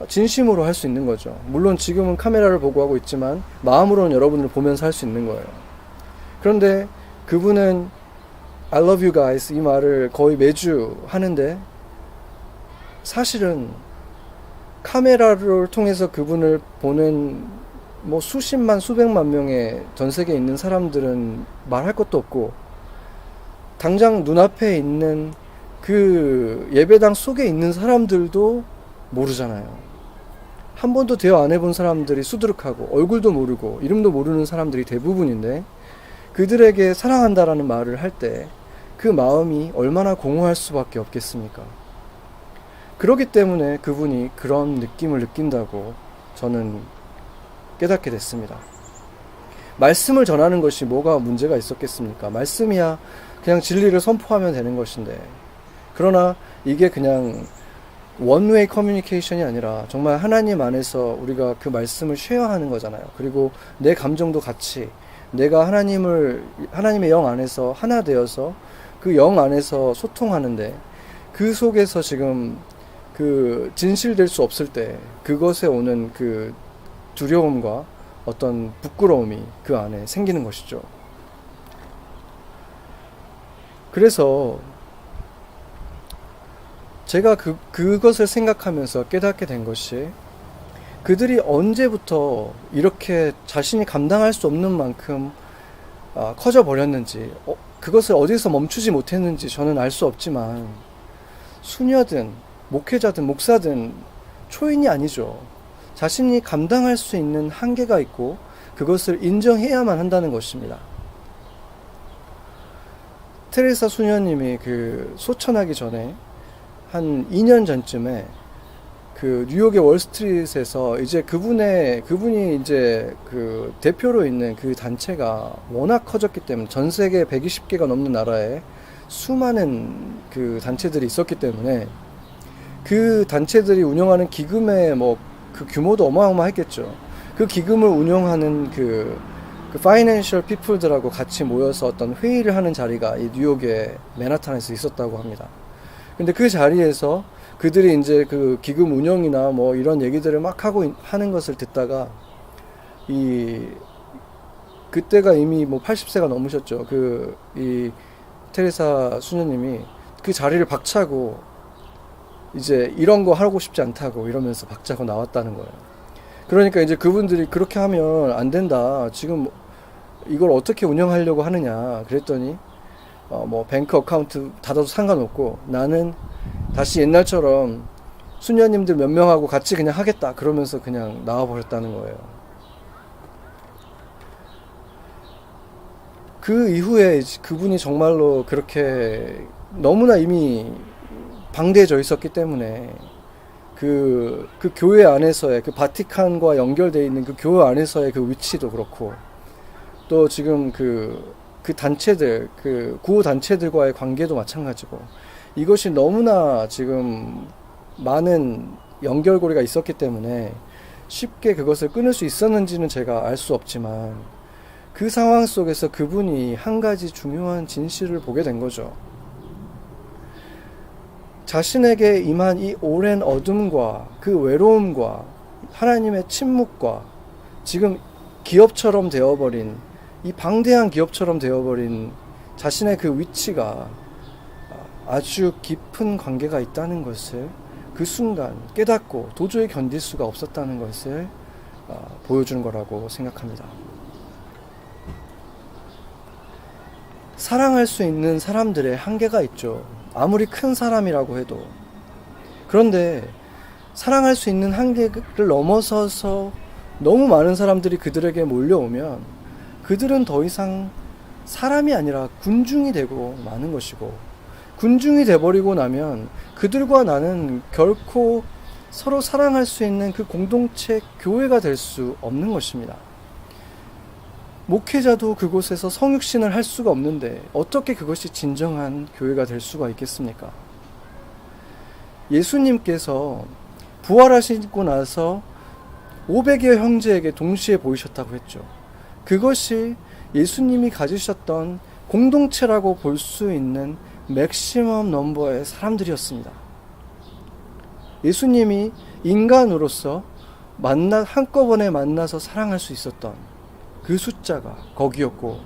진심으로 할 수 있는 거죠. 물론 지금은 카메라를 보고 하고 있지만 마음으로는 여러분을 보면서 할 수 있는 거예요. 그런데 그분은 I love you guys 이 말을 거의 매주 하는데, 사실은 카메라를 통해서 그분을 보는 뭐 수십만 수백만 명의 전 세계에 있는 사람들은 말할 것도 없고, 당장 눈앞에 있는 그 예배당 속에 있는 사람들도 모르잖아요. 한 번도 대화 안 해본 사람들이 수두룩하고 얼굴도 모르고 이름도 모르는 사람들이 대부분인데, 그들에게 사랑한다라는 말을 할 때 그 마음이 얼마나 공허할 수밖에 없겠습니까? 그렇기 때문에 그분이 그런 느낌을 느낀다고 저는 깨닫게 됐습니다. 말씀을 전하는 것이 뭐가 문제가 있었겠습니까? 말씀이야 그냥 진리를 선포하면 되는 것인데, 그러나 이게 그냥 원웨이 커뮤니케이션이 아니라 정말 하나님 안에서 우리가 그 말씀을 쉐어하는 거잖아요. 그리고 내 감정도 같이, 내가 하나님의 영 안에서 하나 되어서 그 영 안에서 소통하는데, 그 속에서 지금 그 진실될 수 없을 때 그것에 오는 그 두려움과 어떤 부끄러움이 그 안에 생기는 것이죠. 그래서 제가 그것을 생각하면서 깨닫게 된 것이, 그들이 언제부터 이렇게 자신이 감당할 수 없는 만큼 커져 버렸는지, 그것을 어디서 멈추지 못했는지 저는 알 수 없지만, 수녀든 목회자든 목사든 초인이 아니죠. 자신이 감당할 수 있는 한계가 있고 그것을 인정해야만 한다는 것입니다. 테레사 수녀님이 그 소천하기 전에 한 2년 전쯤에 그 뉴욕의 월스트리트에서 이제 그분이 이제 그 대표로 있는 그 단체가 워낙 커졌기 때문에, 전 세계 120개가 넘는 나라에 수많은 그 단체들이 있었기 때문에 그 단체들이 운영하는 기금의 그 규모도 어마어마했겠죠. 그 기금을 운영하는 그 파이낸셜 피플들하고 같이 모여서 어떤 회의를 하는 자리가 이 뉴욕의 맨하탄에서 있었다고 합니다. 근데 그 자리에서 그들이 이제 그 기금 운영이나 이런 얘기들을 막 하는 것을 듣다가, 그때가 이미 80세가 넘으셨죠. 이 테레사 수녀님이 그 자리를 박차고 이제 이런 거 하고 싶지 않다고 이러면서 박차고 나왔다는 거예요. 그러니까 이제 그분들이 그렇게 하면 안 된다, 지금 이걸 어떻게 운영하려고 하느냐 그랬더니, 뱅크 어카운트 닫아도 상관없고 나는 다시 옛날처럼 수녀님들 몇 명하고 같이 그냥 하겠다 그러면서 그냥 나와버렸다는 거예요. 그 이후에 그분이 정말로 그렇게 너무나 이미 방대해져 있었기 때문에 그 교회 안에서의 그 바티칸과 연결되어 있는 그 교회 안에서의 그 위치도 그렇고, 또 지금 그 단체들, 그 구호 단체들과의 관계도 마찬가지고, 이것이 너무나 지금 많은 연결고리가 있었기 때문에 쉽게 그것을 끊을 수 있었는지는 제가 알 수 없지만, 그 상황 속에서 그분이 한 가지 중요한 진실을 보게 된 거죠. 자신에게 임한 이 오랜 어둠과 그 외로움과 하나님의 침묵과 지금 기업처럼 되어버린, 이 방대한 기업처럼 되어버린 자신의 그 위치가 아주 깊은 관계가 있다는 것을 그 순간 깨닫고 도저히 견딜 수가 없었다는 것을 보여주는 거라고 생각합니다. 사랑할 수 있는 사람들의 한계가 있죠. 아무리 큰 사람이라고 해도. 그런데 사랑할 수 있는 한계를 넘어서서 너무 많은 사람들이 그들에게 몰려오면 그들은 더 이상 사람이 아니라 군중이 되고 마는 것이고, 군중이 돼버리고 나면 그들과 나는 결코 서로 사랑할 수 있는 그 공동체 교회가 될 수 없는 것입니다. 목회자도 그곳에서 성육신을 할 수가 없는데 어떻게 그것이 진정한 교회가 될 수가 있겠습니까? 예수님께서 부활하시고 나서 500여 형제에게 동시에 보이셨다고 했죠. 그것이 예수님이 가지셨던 공동체라고 볼 수 있는 맥시멈 넘버의 사람들이었습니다. 예수님이 인간으로서 한꺼번에 만나서 사랑할 수 있었던 그 숫자가 거기였고,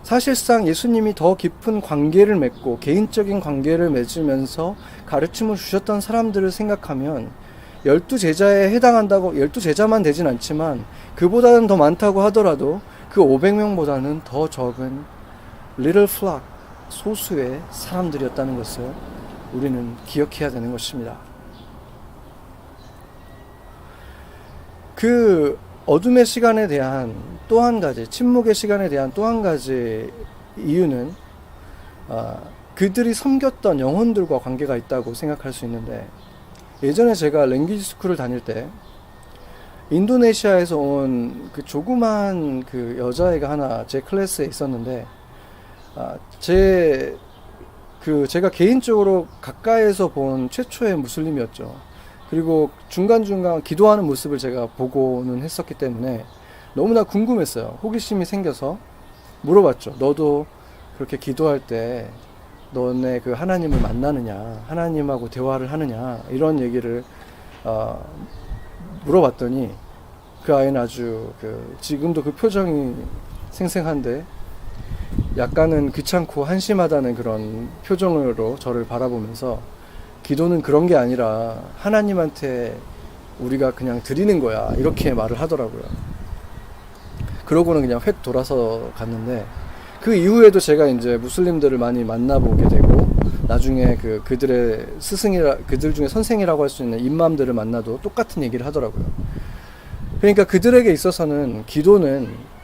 사실상 예수님이 더 깊은 관계를 맺고 개인적인 관계를 맺으면서 가르침을 주셨던 사람들을 생각하면 12제자에 해당한다고, 12제자만 되진 않지만 그보다는 더 많다고 하더라도 그 500명보다는 더 적은 little flock, 소수의 사람들이었다는 것을 우리는 기억해야 되는 것입니다. 그 어둠의 시간에 대한 또 한 가지, 침묵의 시간에 대한 또 한 가지 이유는 그들이 섬겼던 영혼들과 관계가 있다고 생각할 수 있는데, 예전에 제가 랭귀지 스쿨을 다닐 때 인도네시아에서 온 그 조그만 그 여자애가 하나 제 클래스에 있었는데, 제가 개인적으로 가까이에서 본 최초의 무슬림이었죠. 그리고 중간중간 기도하는 모습을 제가 보고는 했었기 때문에 너무나 궁금했어요. 호기심이 생겨서 물어봤죠. 너도 그렇게 기도할 때 너네 그 하나님을 만나느냐, 하나님하고 대화를 하느냐, 이런 얘기를 물어봤더니 그 아이는 아주 지금도 그 표정이 생생한데 약간은 귀찮고 한심하다는 그런 표정으로 저를 바라보면서, 기도는 그런 게 아니라 하나님한테 우리가 그냥 드리는 거야, 이렇게 말을 하더라고요. 그러고는 그냥 획 돌아서 갔는데, 그 이후에도 제가 이제 무슬림들을 많이 만나보게 되고, 나중에 그들의 그들 중에 선생이라고 할 수 있는 임맘들을 만나도 똑같은 얘기를 하더라고요. 그러니까 그들에게 있어서는 기도는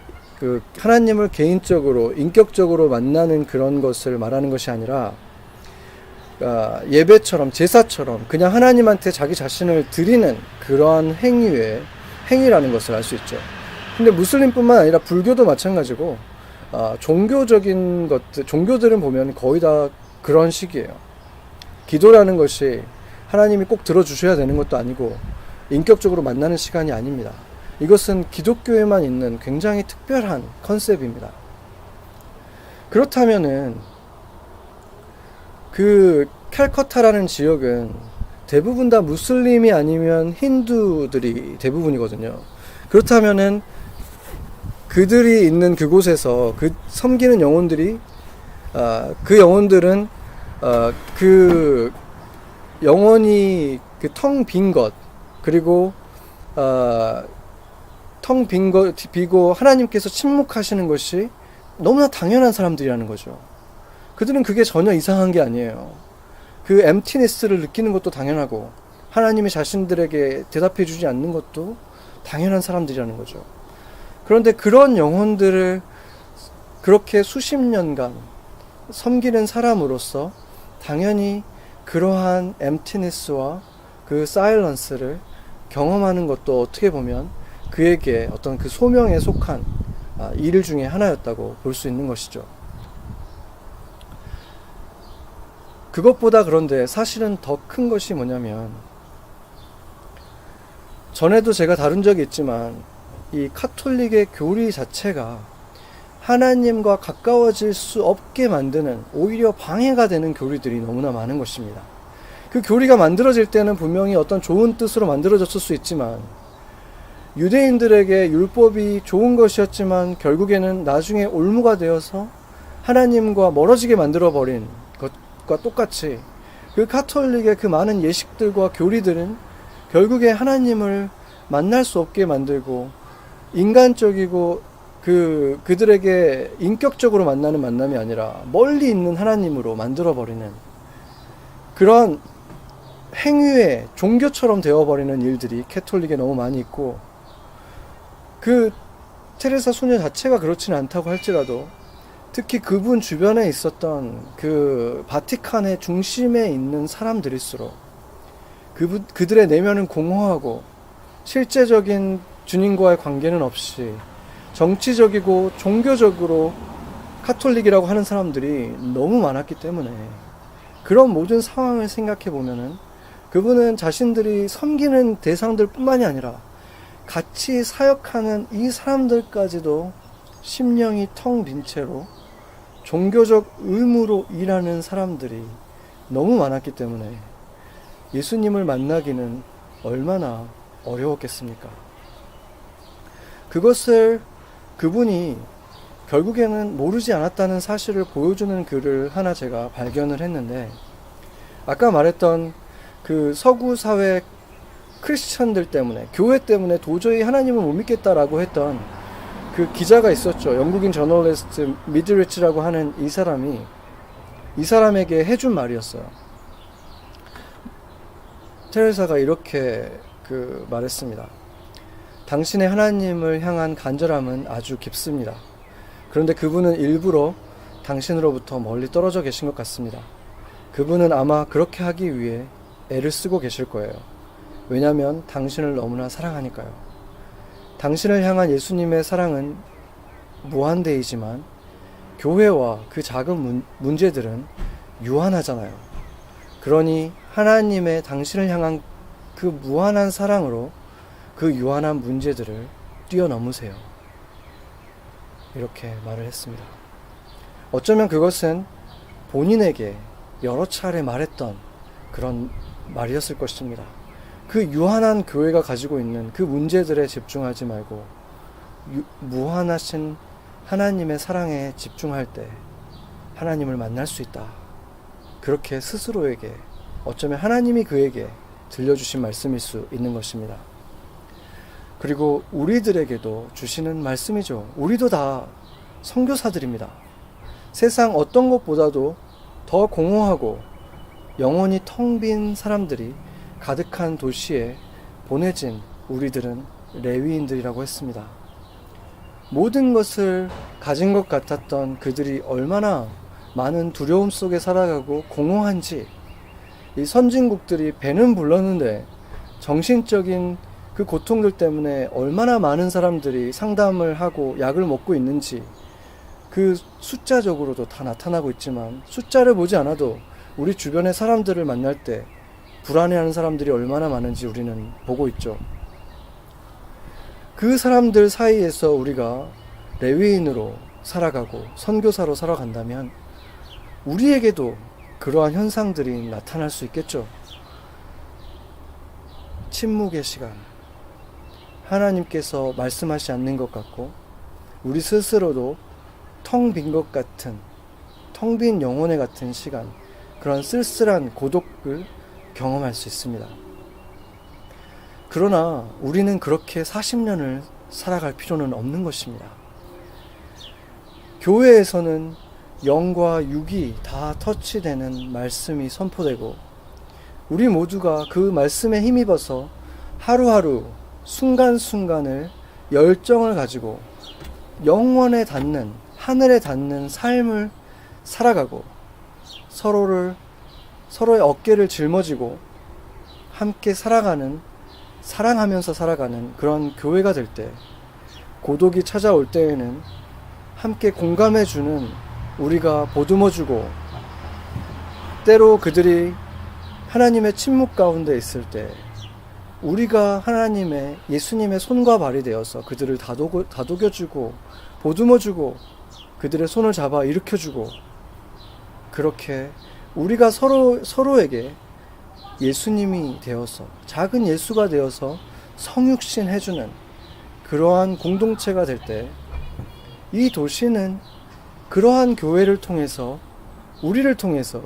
하나님을 개인적으로 인격적으로 만나는 그런 것을 말하는 것이 아니라, 예배처럼, 제사처럼 그냥 하나님한테 자기 자신을 드리는 그러한 행위라는 것을 알 수 있죠. 근데 무슬림뿐만 아니라 불교도 마찬가지고, 종교적인 것들, 종교들은 보면 거의 다 그런 식이에요. 기도라는 것이 하나님이 꼭 들어주셔야 되는 것도 아니고 인격적으로 만나는 시간이 아닙니다. 이것은 기독교에만 있는 굉장히 특별한 컨셉입니다. 그렇다면은 그 캘커타라는 지역은 대부분 다 무슬림이 아니면 힌두들이 대부분이거든요. 그렇다면은 그들이 있는 그곳에서 섬기는 영혼들이, 그 영혼들은 그 영혼이 텅 빈 것, 그리고 텅 비고 하나님께서 침묵하시는 것이 너무나 당연한 사람들이라는 거죠. 그들은 그게 전혀 이상한 게 아니에요. 그 엠티니스를 느끼는 것도 당연하고, 하나님이 자신들에게 대답해 주지 않는 것도 당연한 사람들이라는 거죠. 그런데 그런 영혼들을 그렇게 수십 년간 섬기는 사람으로서 당연히 그러한 엠티니스와 그 사일런스를 경험하는 것도 어떻게 보면 그에게 어떤 그 소명에 속한 일 중에 하나였다고 볼 수 있는 것이죠. 그것보다 그런데 사실은 더 큰 것이 뭐냐면, 전에도 제가 다룬 적이 있지만 이 카톨릭의 교리 자체가 하나님과 가까워질 수 없게 만드는, 오히려 방해가 되는 교리들이 너무나 많은 것입니다. 그 교리가 만들어질 때는 분명히 어떤 좋은 뜻으로 만들어졌을 수 있지만, 유대인들에게 율법이 좋은 것이었지만 결국에는 나중에 올무가 되어서 하나님과 멀어지게 만들어버린 것과 똑같이, 그 카톨릭의 그 많은 예식들과 교리들은 결국에 하나님을 만날 수 없게 만들고, 인간적이고 그들에게 인격적으로 만나는 만남이 아니라 멀리 있는 하나님으로 만들어버리는 그런 행위의 종교처럼 되어버리는 일들이 캐톨릭에 너무 많이 있고, 그 테레사 소녀 자체가 그렇지는 않다고 할지라도 특히 그분 주변에 있었던 그 바티칸의 중심에 있는 사람들일수록 그들의 내면은 공허하고 실제적인 주님과의 관계는 없이 정치적이고 종교적으로 카톨릭이라고 하는 사람들이 너무 많았기 때문에, 그런 모든 상황을 생각해 보면은 그분은 자신들이 섬기는 대상들 뿐만이 아니라 같이 사역하는 이 사람들까지도 심령이 텅 빈 채로 종교적 의무로 일하는 사람들이 너무 많았기 때문에 예수님을 만나기는 얼마나 어려웠겠습니까? 그것을 그분이 결국에는 모르지 않았다는 사실을 보여주는 글을 하나 제가 발견을 했는데, 아까 말했던 그 서구 사회 크리스천들 때문에, 교회 때문에 도저히 하나님을 못 믿겠다라고 했던 그 기자가 있었죠. 영국인 저널리스트 미드리치라고 하는 이 사람에게 해준 말이었어요. 테레사가 이렇게 말했습니다. 당신의 하나님을 향한 간절함은 아주 깊습니다. 그런데 그분은 일부러 당신으로부터 멀리 떨어져 계신 것 같습니다. 그분은 아마 그렇게 하기 위해 애를 쓰고 계실 거예요. 왜냐하면 당신을 너무나 사랑하니까요. 당신을 향한 예수님의 사랑은 무한대이지만 교회와 그 작은 문제들은 유한하잖아요. 그러니 하나님의 당신을 향한 그 무한한 사랑으로 그 유한한 문제들을 뛰어넘으세요. 이렇게 말을 했습니다. 어쩌면 그것은 본인에게 여러 차례 말했던 그런 말이었을 것입니다. 그 유한한 교회가 가지고 있는 그 문제들에 집중하지 말고 무한하신 하나님의 사랑에 집중할 때 하나님을 만날 수 있다. 그렇게 스스로에게, 어쩌면 하나님이 그에게 들려주신 말씀일 수 있는 것입니다. 그리고 우리들에게도 주시는 말씀이죠. 우리도 다 선교사들입니다. 세상 어떤 것보다도 더 공허하고 영혼이 텅 빈 사람들이 가득한 도시에 보내진 우리들은 레위인들이라고 했습니다. 모든 것을 가진 것 같았던 그들이 얼마나 많은 두려움 속에 살아가고 공허한지, 이 선진국들이 배는 불렀는데 정신적인 그 고통들 때문에 얼마나 많은 사람들이 상담을 하고 약을 먹고 있는지 그 숫자적으로도 다 나타나고 있지만, 숫자를 보지 않아도 우리 주변의 사람들을 만날 때 불안해하는 사람들이 얼마나 많은지 우리는 보고 있죠. 그 사람들 사이에서 우리가 레위인으로 살아가고 선교사로 살아간다면 우리에게도 그러한 현상들이 나타날 수 있겠죠. 침묵의 시간, 하나님께서 말씀하지 않는 것 같고 우리 스스로도 텅 빈 것 같은, 텅 빈 영혼의 같은 시간, 그런 쓸쓸한 고독을 경험할 수 있습니다. 그러나 우리는 그렇게 40년을 살아갈 필요는 없는 것입니다. 교회에서는 영과 육이 다 터치되는 말씀이 선포되고 우리 모두가 그 말씀에 힘입어서 하루하루 순간순간을 열정을 가지고 영원에 닿는, 하늘에 닿는 삶을 살아가고 서로의 어깨를 짊어지고 함께 사랑하면서 살아가는 그런 교회가 될 때, 고독이 찾아올 때에는 함께 공감해주는 우리가 보듬어주고, 때로 그들이 하나님의 침묵 가운데 있을 때 우리가 예수님의 손과 발이 되어서 그들을 다독여주고 보듬어주고 그들의 손을 잡아 일으켜주고, 그렇게 우리가 서로에게 예수님이 되어서, 작은 예수가 되어서 성육신 해주는 그러한 공동체가 될 때 이 도시는 그러한 교회를 통해서, 우리를 통해서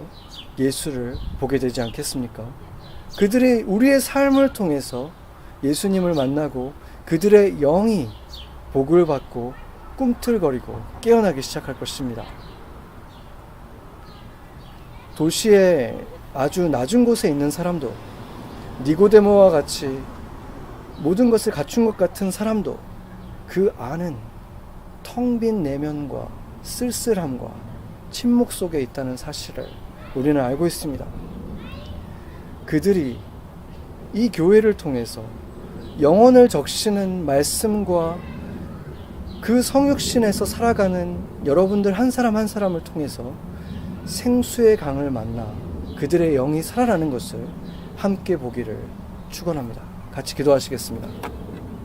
예수를 보게 되지 않겠습니까? 그들이 우리의 삶을 통해서 예수님을 만나고 그들의 영이 복을 받고 꿈틀거리고 깨어나기 시작할 것입니다. 도시의 아주 낮은 곳에 있는 사람도, 니고데모와 같이 모든 것을 갖춘 것 같은 사람도 그 안은 텅 빈 내면과 쓸쓸함과 침묵 속에 있다는 사실을 우리는 알고 있습니다. 그들이 이 교회를 통해서 영혼을 적시는 말씀과 그 성육신에서 살아가는 여러분들 한 사람 한 사람을 통해서 생수의 강을 만나 그들의 영이 살아나는 것을 함께 보기를 축원합니다. 같이 기도하시겠습니다.